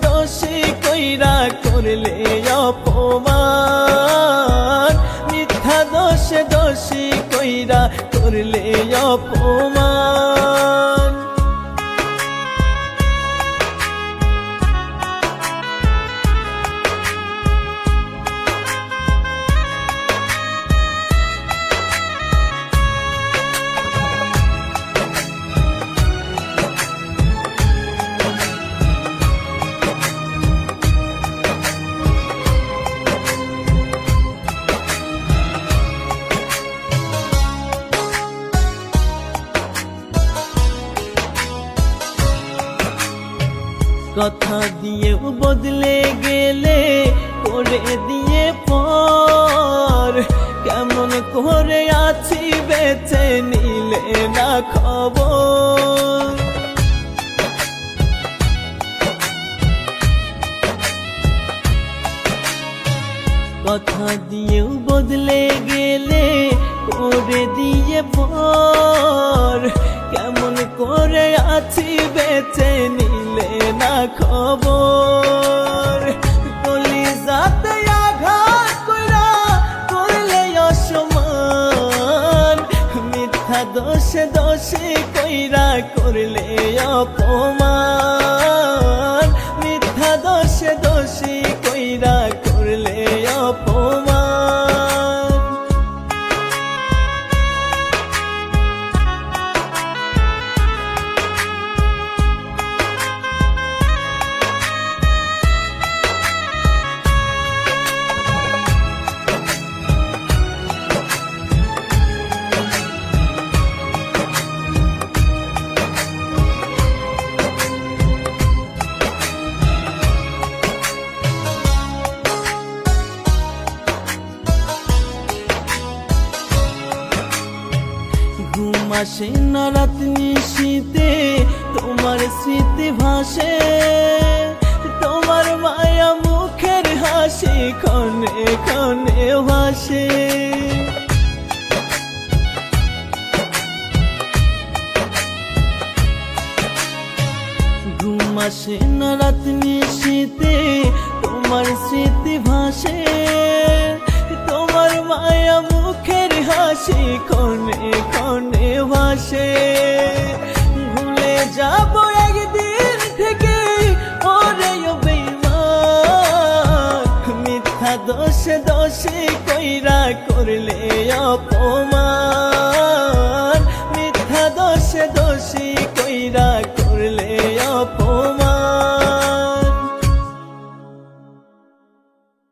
দোষী কইরা করলে অপমান, মিথ্যা দোষী কইরা করলে অপমান। কথা দিয়েও বদলে গেলে করে দিয়ে পর, কেমন করে আছি বেঁচে নিলে না খবর। কথা দিয়েও বদলে গেলে করে দিয়ে পর, কেমন করে আছি বেঁচে নিলে না খবর। কলিজাতে আঘাত কইরা করলে অসম্মান, মিথ্যা দোষী কইরা করলে অপমান, মিথ্যা দোষী কইরা করলে অপমান। ঘুম আসে না রাত নিশীতে তোমার স্মৃতি ভাসে, তোমার মায়া মুখের হাসি ক্ষণে ক্ষণে ভাসে। ঘুম আসে না রাত নিশীতে তোমার স্মৃতি ভাসে, তোমার মায়া মুখের হাসি ক্ষণে ক্ষণে ভাসে। ভুলে যাব একদিন থেকে ওরে বেঈমান, মিথ্যা দোষী কইরা করলে অপমান।